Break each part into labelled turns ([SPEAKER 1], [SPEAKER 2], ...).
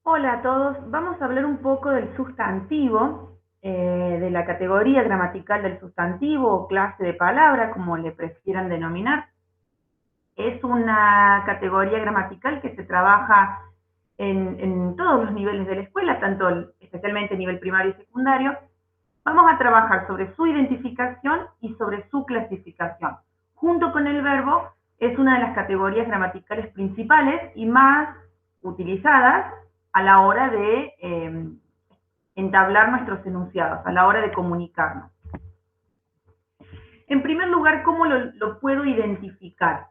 [SPEAKER 1] Hola a todos, vamos a hablar un poco del sustantivo, de la categoría gramatical del sustantivo o clase de palabra, como le prefieran denominar. Es una categoría gramatical que se trabaja en todos los niveles de la escuela, especialmente a nivel primario y secundario. Vamos a trabajar sobre su identificación y sobre su clasificación. Junto con el verbo, es una de las categorías gramaticales principales y más utilizadas a la hora de entablar nuestros enunciados, a la hora de comunicarnos. En primer lugar, ¿cómo lo puedo identificar?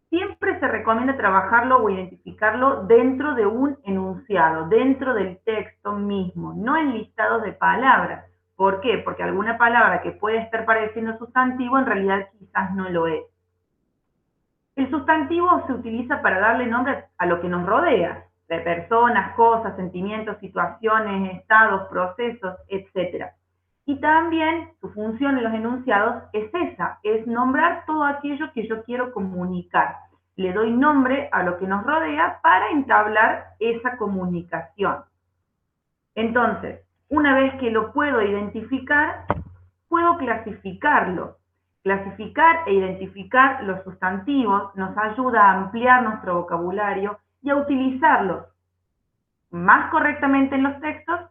[SPEAKER 1] Siempre se recomienda trabajarlo o identificarlo dentro de un enunciado, dentro del texto mismo, no en listados de palabras. ¿Por qué? Porque alguna palabra que puede estar pareciendo sustantivo en realidad quizás no lo es. El sustantivo se utiliza para darle nombre a lo que nos rodea, de personas, cosas, sentimientos, situaciones, estados, procesos, etc. Y también su función en los enunciados es esa, es nombrar todo aquello que yo quiero comunicar. Le doy nombre a lo que nos rodea para entablar esa comunicación. Entonces, una vez que lo puedo identificar, puedo clasificarlo. Clasificar e identificar los sustantivos nos ayuda a ampliar nuestro vocabulario y a utilizarlos más correctamente en los textos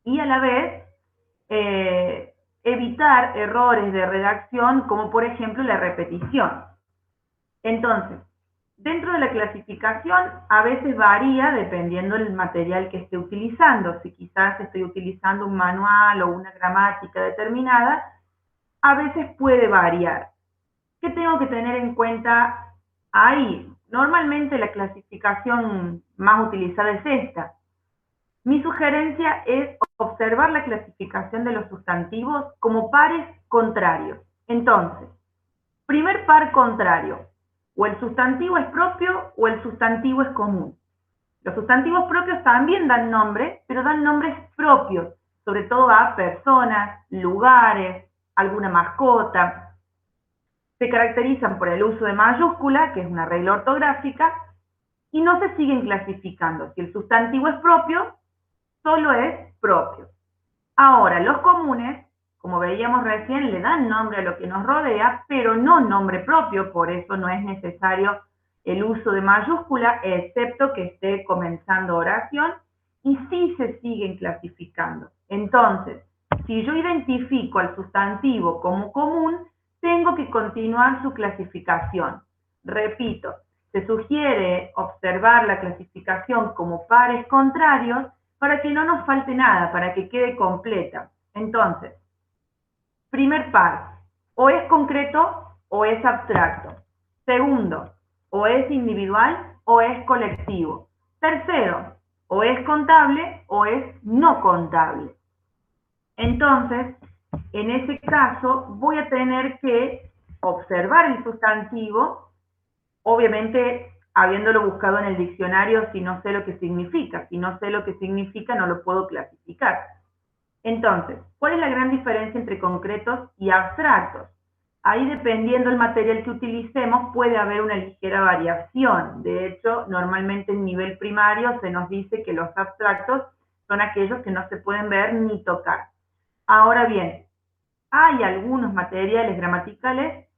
[SPEAKER 1] y a la vez evitar errores de redacción como por ejemplo la repetición. Entonces, dentro de la clasificación a veces varía dependiendo del material que esté utilizando. Si quizás estoy utilizando un manual o una gramática determinada, a veces puede variar. ¿Qué tengo que tener en cuenta ahí? Normalmente la clasificación más utilizada es esta. Mi sugerencia es observar la clasificación de los sustantivos como pares contrarios. Entonces, primer par contrario, o el sustantivo es propio o el sustantivo es común. Los sustantivos propios también dan nombre, pero dan nombres propios, sobre todo a personas, lugares, alguna mascota. Se caracterizan por el uso de mayúscula, que es una regla ortográfica, y no se siguen clasificando. Si el sustantivo es propio, solo es propio. Ahora, los comunes, como veíamos recién, le dan nombre a lo que nos rodea, pero no nombre propio, por eso no es necesario el uso de mayúscula, excepto que esté comenzando oración, y sí se siguen clasificando. Entonces, si yo identifico al sustantivo como común, tengo que continuar su clasificación. Repito, se sugiere observar la clasificación como pares contrarios para que no nos falte nada, para que quede completa. Entonces, primer par, o es concreto o es abstracto. Segundo, o es individual o es colectivo. Tercero, o es contable o es no contable. Entonces, en ese caso, voy a tener que observar el sustantivo, obviamente habiéndolo buscado en el diccionario si no sé lo que significa. Si no sé lo que significa, no lo puedo clasificar. Entonces, ¿cuál es la gran diferencia entre concretos y abstractos? Ahí, dependiendo del material que utilicemos, puede haber una ligera variación. De hecho, normalmente en nivel primario se nos dice que los abstractos son aquellos que no se pueden ver ni tocar. Ahora bien, hay algunos materiales gramaticales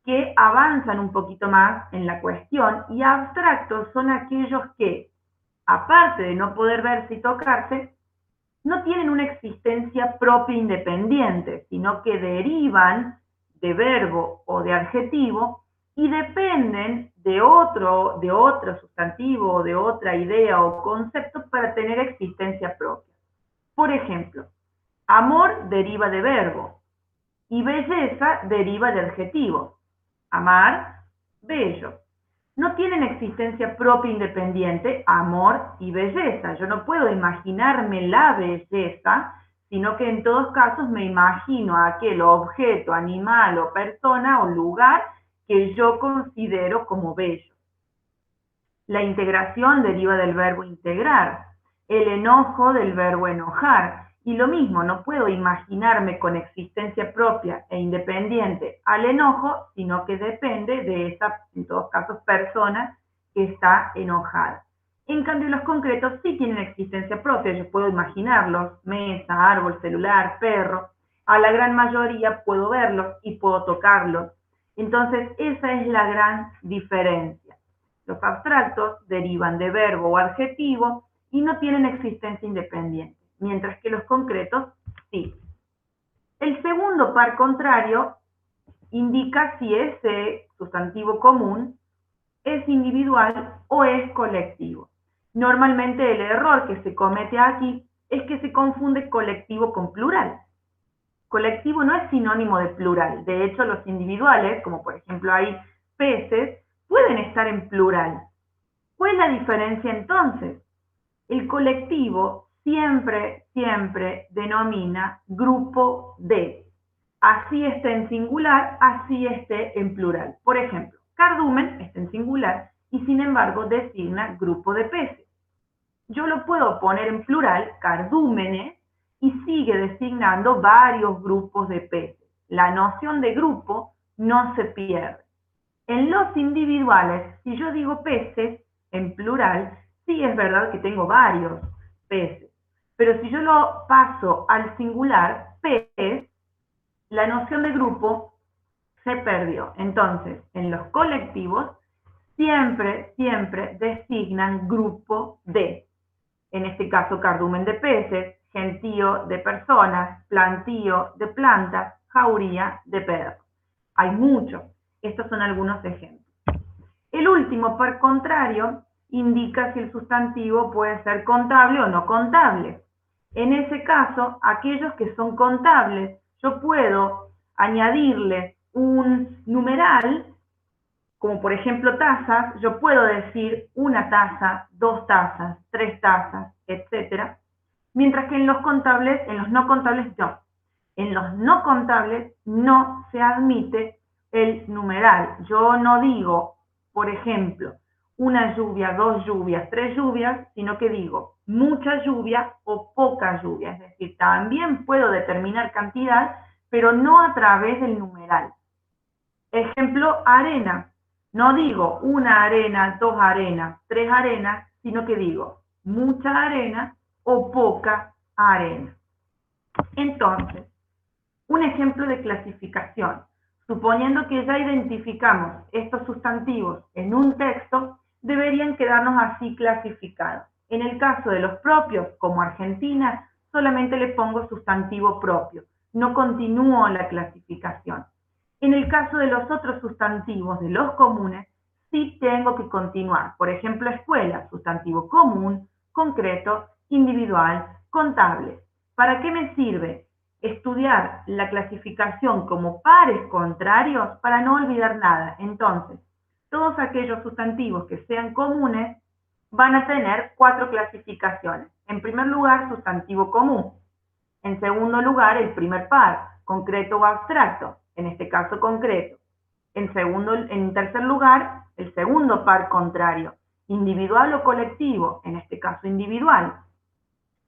[SPEAKER 1] que avanzan un poquito más en la cuestión y abstractos son aquellos que, aparte de no poder verse y tocarse, no tienen una existencia propia independiente, sino que derivan de verbo o de adjetivo y dependen de otro sustantivo o de otra idea o concepto para tener existencia propia. Por ejemplo, amor deriva de verbo y belleza deriva de adjetivo. Amar, bello. No tienen existencia propia independiente, amor y belleza. Yo no puedo imaginarme la belleza, sino que en todos casos me imagino aquel objeto, animal o persona o lugar que yo considero como bello. La integración deriva del verbo integrar, el enojo del verbo enojar. Y lo mismo, no puedo imaginarme con existencia propia e independiente al enojo, sino que depende de esa, en todos casos, persona que está enojada. En cambio, los concretos sí tienen existencia propia, yo puedo imaginarlos, mesa, árbol, celular, perro, a la gran mayoría puedo verlos y puedo tocarlos. Entonces, esa es la gran diferencia. Los abstractos derivan de verbo o adjetivo y no tienen existencia independiente, mientras que los concretos sí. El segundo par contrario indica si ese sustantivo común es individual o es colectivo. Normalmente el error que se comete aquí es que se confunde colectivo con plural. Colectivo no es sinónimo de plural. De hecho, los individuales, como por ejemplo hay peces, pueden estar en plural. ¿Cuál es la diferencia entonces? El colectivo siempre denomina grupo de. Así esté en singular, así esté en plural. Por ejemplo, cardumen está en singular y sin embargo designa grupo de peces. Yo lo puedo poner en plural, cardúmenes, y sigue designando varios grupos de peces. La noción de grupo no se pierde. En los individuales, si yo digo peces en plural, sí es verdad que tengo varios peces, pero si yo lo paso al singular, pez, la noción de grupo se perdió. Entonces, en los colectivos siempre designan grupo de, en este caso cardumen de peces, gentío de personas, plantío de plantas, jauría de perros. Hay muchos. Estos son algunos ejemplos. El último par contrario indica si el sustantivo puede ser contable o no contable. En ese caso, aquellos que son contables, yo puedo añadirle un numeral, como por ejemplo tazas, yo puedo decir una taza, dos tazas, tres tazas, etc. Mientras que en los contables, en los no contables no. En los no contables no se admite el numeral. Yo no digo, por ejemplo, una lluvia, dos lluvias, tres lluvias, sino que digo mucha lluvia o poca lluvia. Es decir, también puedo determinar cantidad, pero no a través del numeral. Ejemplo, arena. No digo una arena, dos arenas, tres arenas, sino que digo mucha arena o poca arena. Entonces, un ejemplo de clasificación. Suponiendo que ya identificamos estos sustantivos en un texto, deberían quedarnos así clasificados. En el caso de los propios, como Argentina, solamente le pongo sustantivo propio, no continúo la clasificación. En el caso de los otros sustantivos, de los comunes, sí tengo que continuar. Por ejemplo, escuela, sustantivo común, concreto, individual, contable. ¿Para qué me sirve estudiar la clasificación como pares contrarios? Para no olvidar nada. Entonces, todos aquellos sustantivos que sean comunes van a tener 4 clasificaciones. En primer lugar, sustantivo común. En segundo lugar, el primer par, concreto o abstracto, en este caso concreto. En tercer lugar, el segundo par contrario, individual o colectivo, en este caso individual.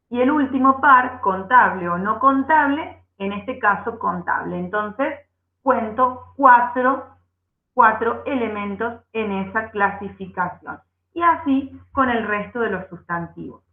[SPEAKER 1] Y el último par, contable o no contable, en este caso contable. Entonces, cuento cuatro elementos en esa clasificación. Y así con el resto de los sustantivos.